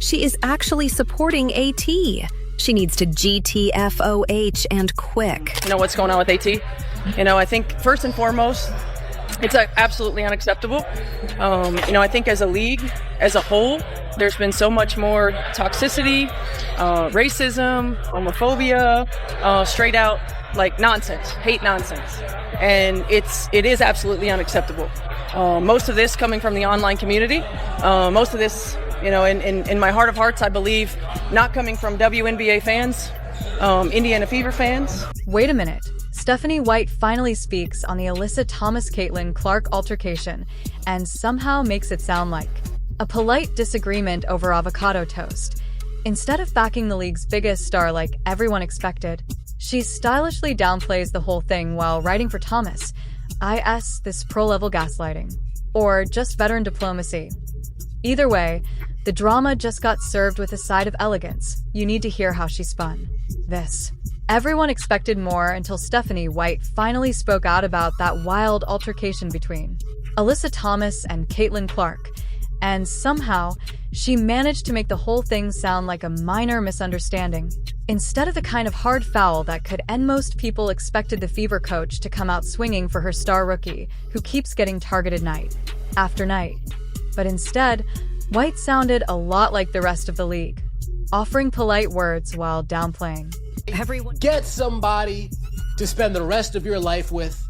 She is actually supporting AT. She needs to GTFOH and quick. You know what's going on with AT? I think first and foremost, it's absolutely unacceptable. I think as a league, as a whole, there's been so much more toxicity, racism, homophobia, straight out like nonsense, hate nonsense. And it is absolutely unacceptable. Most of this coming from the online community. Most of this, in my heart of hearts, I believe, not coming from WNBA fans, Indiana Fever fans. Wait a minute. Stephanie White finally speaks on the Alyssa Thomas-Caitlin Clark altercation and somehow makes it sound like a polite disagreement over avocado toast. Instead of backing the league's biggest star like everyone expected, she stylishly downplays the whole thing while writing for Thomas. This pro-level gaslighting. Or just veteran diplomacy. Either way, the drama just got served with a side of elegance. You need to hear how she spun this. Everyone expected more until Stephanie White finally spoke out about that wild altercation between Alyssa Thomas and Caitlin Clark, and somehow she managed to make the whole thing sound like a minor misunderstanding. Instead of the kind of hard foul that could end, most people expected the Fever coach to come out swinging for her star rookie, who keeps getting targeted night after night. But instead, White sounded a lot like the rest of the league, offering polite words while downplaying. Get somebody to spend the rest of your life with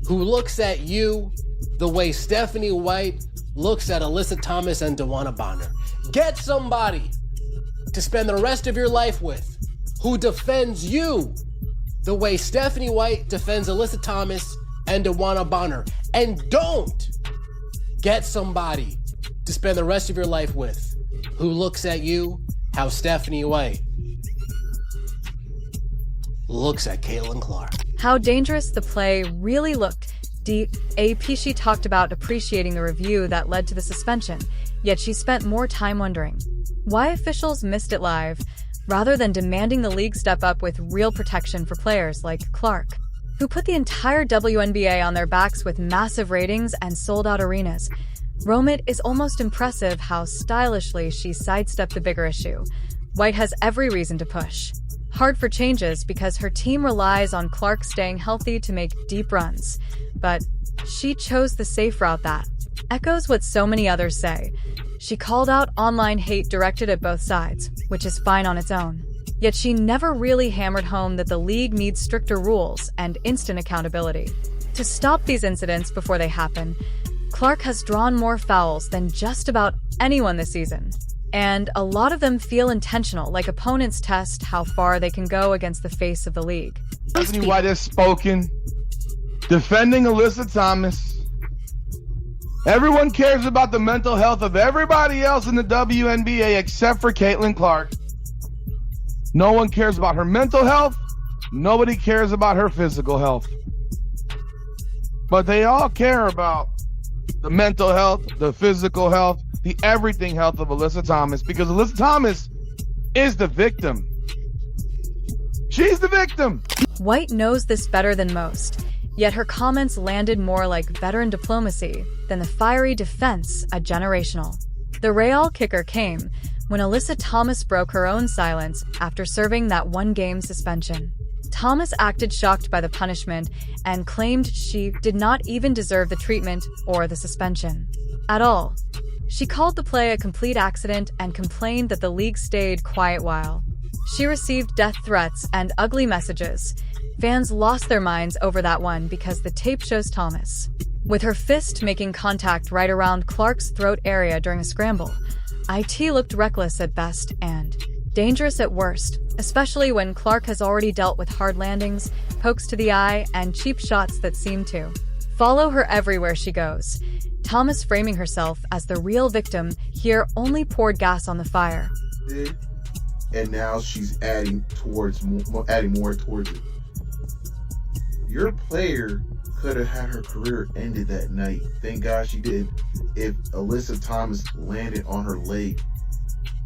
who looks at you the way Stephanie White looks at Alyssa Thomas and DeWanna Bonner. Get somebody to spend the rest of your life with who defends you the way Stephanie White defends Alyssa Thomas and DeWanna Bonner. And don't get somebody to spend the rest of your life with who looks at you how Stephanie White looks at Caitlin Clark. How dangerous the play really looked. She talked about appreciating the review that led to the suspension, yet she spent more time wondering why officials missed it live, rather than demanding the league step up with real protection for players like Clark, who put the entire WNBA on their backs with massive ratings and sold-out arenas. Romit is almost impressive how stylishly she sidestepped the bigger issue. White has every reason to push hard for changes because her team relies on Clark staying healthy to make deep runs. But she chose the safe route that echoes what so many others say. She called out online hate directed at both sides, which is fine on its own. Yet she never really hammered home that the league needs stricter rules and instant accountability. To stop these incidents before they happen, Clark has drawn more fouls than just about anyone this season. And a lot of them feel intentional, like opponents test how far they can go against the face of the league. Stephanie White has spoken, defending Alyssa Thomas. Everyone cares about the mental health of everybody else in the WNBA except for Caitlin Clark. No one cares about her mental health. Nobody cares about her physical health. But they all care about the mental health, the physical health, the everything health of Alyssa Thomas, because Alyssa Thomas is the victim. She's the victim. White knows this better than most, yet her comments landed more like veteran diplomacy than the fiery defense a generational. The Real kicker came when Alyssa Thomas broke her own silence after serving that one-game suspension. Thomas acted shocked by the punishment and claimed she did not even deserve the treatment or the suspension at all. She called the play a complete accident and complained that the league stayed quiet while she received death threats and ugly messages. Fans lost their minds over that one because the tape shows Thomas with her fist making contact right around Clark's throat area during a scramble. IT looked reckless at best and dangerous at worst, especially when Clark has already dealt with hard landings, pokes to the eye, and cheap shots that seem to follow her everywhere she goes. Thomas, framing herself as the real victim, here only poured gas on the fire. And now she's adding more towards it. Your player could have had her career ended that night. Thank God she did. If Alyssa Thomas landed on her leg,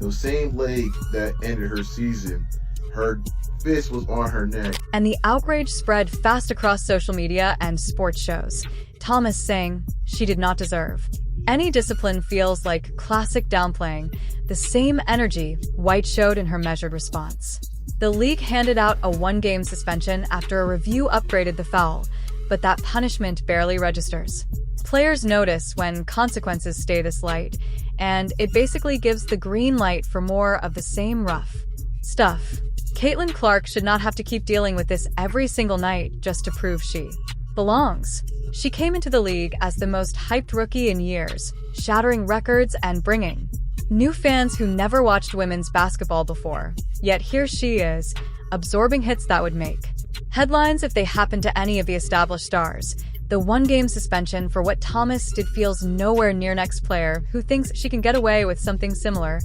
the same leg that ended her season, her fist was on her neck. And the outrage spread fast across social media and sports shows. Thomas saying she did not deserve Any discipline feels like classic downplaying, the same energy White showed in her measured response. The league handed out a one-game suspension after a review upgraded the foul, but that punishment barely registers. Players notice when consequences stay this light, and it basically gives the green light for more of the same rough stuff. Caitlin Clark should not have to keep dealing with this every single night just to prove she belongs. She came into the league as the most hyped rookie in years, shattering records and bringing new fans who never watched women's basketball before. Yet here she is, absorbing hits that would make headlines if they happen to any of the established stars. The one-game suspension for what Thomas did feels nowhere near next player who thinks she can get away with something similar,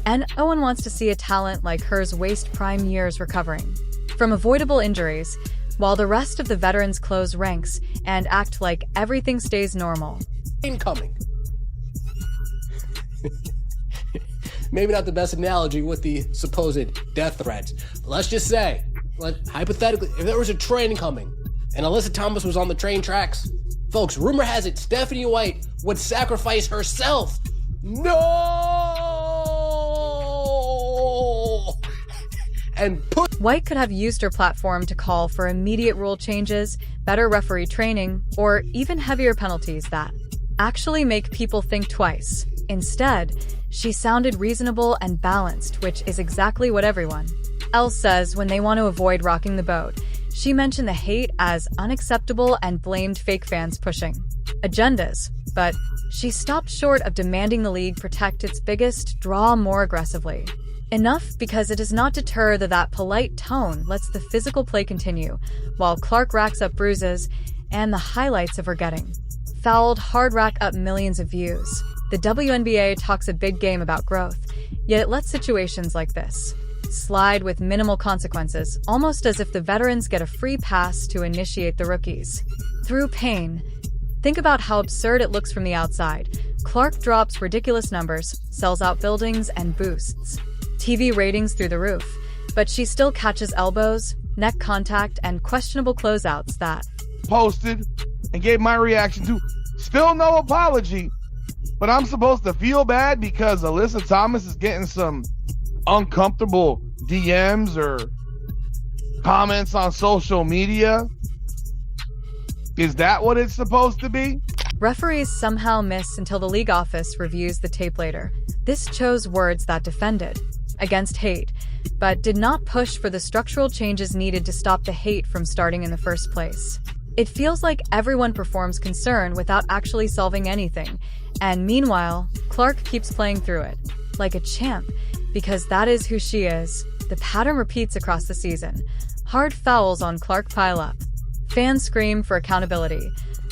and Owen wants to see a talent like hers waste prime years recovering from avoidable injuries, while the rest of the veterans close ranks and act like everything stays normal. Incoming. Maybe not the best analogy with the supposed death threats. But let's just say, hypothetically, if there was a train coming and Alyssa Thomas was on the train tracks, folks, rumor has it Stephanie White would sacrifice herself. No! And put White could have used her platform to call for immediate rule changes, better referee training, or even heavier penalties that actually make people think twice. Instead, she sounded reasonable and balanced, which is exactly what everyone else says when they want to avoid rocking the boat. She mentioned the hate as unacceptable and blamed fake fans pushing agendas, but she stopped short of demanding the league protect its biggest draw more aggressively. Enough because it does not deter that polite tone lets the physical play continue, while Clark racks up bruises and the highlights of her getting fouled hard rack up millions of views. The WNBA talks a big game about growth, yet it lets situations like this slide with minimal consequences, almost as if the veterans get a free pass to initiate the rookies through pain. Think about how absurd it looks from the outside. Clark drops ridiculous numbers, sells out buildings, and boosts TV ratings through the roof, but she still catches elbows, neck contact, and questionable closeouts that Posted and gave my reaction to. Still no apology, but I'm supposed to feel bad because Alyssa Thomas is getting some uncomfortable DMs or comments on social media. Is that what it's supposed to be? referees somehow miss until the league office reviews the tape later. This chose words that defended against hate, but did not push for the structural changes needed to stop the hate from starting in the first place. It feels like everyone performs concern without actually solving anything, and meanwhile, Clark keeps playing through it, like a champ, because that is who she is. The pattern repeats across the season. Hard fouls on Clark pile up. Fans scream for accountability.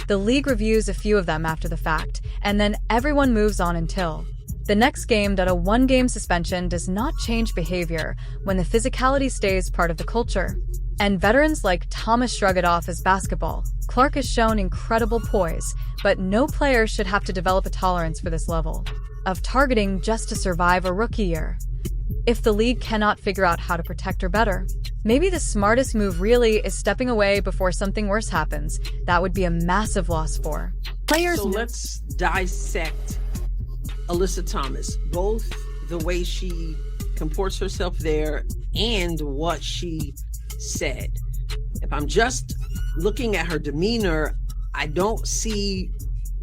The league reviews a few of them after the fact, and then everyone moves on until the next game. That a one-game suspension does not change behavior when the physicality stays part of the culture. And veterans like Thomas shrug it off as basketball. Clark has shown incredible poise, but no player should have to develop a tolerance for this level of targeting just to survive a rookie year. If the league cannot figure out how to protect her better, maybe the smartest move really is stepping away before something worse happens. That would be a massive loss for players. So let's dissect Alyssa Thomas, both the way she comports herself there and what she said. If I'm just looking at her demeanor, I don't see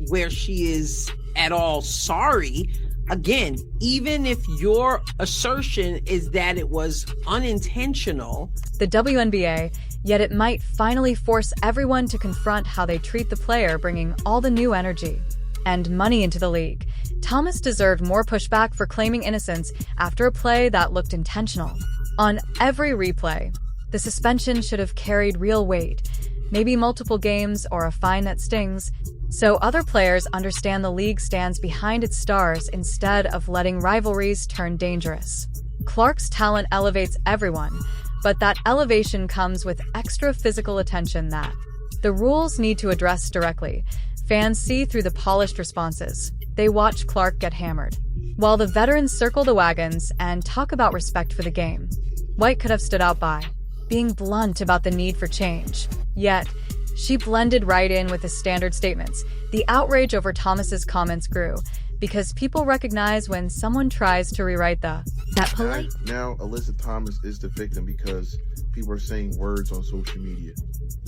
where she is at all sorry. Again, even if your assertion is that it was unintentional, the WNBA, yet it might finally force everyone to confront how they treat the player, bringing all the new energy and money into the league. Thomas deserved more pushback for claiming innocence after a play that looked intentional. On every replay, the suspension should have carried real weight, maybe multiple games or a fine that stings, so other players understand the league stands behind its stars instead of letting rivalries turn dangerous. Clark's talent elevates everyone, but that elevation comes with extra physical attention that the rules need to address directly. Fans see through the polished responses. They watch Clark get hammered, while the veterans circle the wagons and talk about respect for the game. White could have stood out by being blunt about the need for change. Yet, She blended right in with the standard statements. The outrage over Thomas's comments grew because people recognize when someone tries to rewrite that polite. Now Alyssa Thomas is the victim because people are saying words on social media.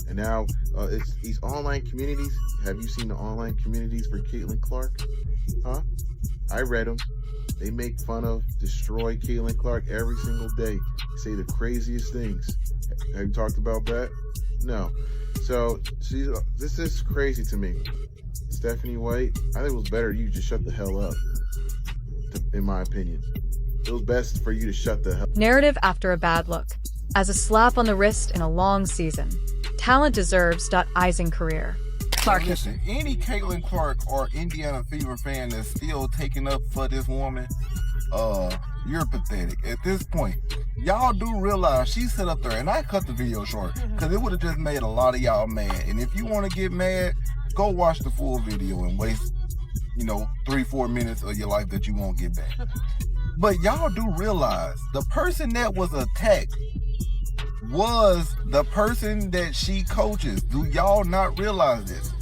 And now it's these online communities. Have you seen the online communities for Caitlin Clark? Huh? I read them. They make fun of, destroy Caitlin Clark every single day. They say the craziest things. Have you talked about that? No. So this is crazy to me. Stephanie White, I think it was better you just shut the hell up, in my opinion. It was best for you to shut the hell up. Narrative after a bad look. As a slap on the wrist in a long season. Talent deserves .icing career. Listen, any Caitlin Clark or Indiana Fever fan that's still taking up for this woman, you're pathetic. At this point, y'all do realize she sat up there, and I cut the video short because it would have just made a lot of y'all mad. And if you want to get mad, go watch the full video and waste, 3-4 minutes of your life that you won't get back. But y'all do realize the person that was attacked was the person that she coaches. Do y'all not realize this?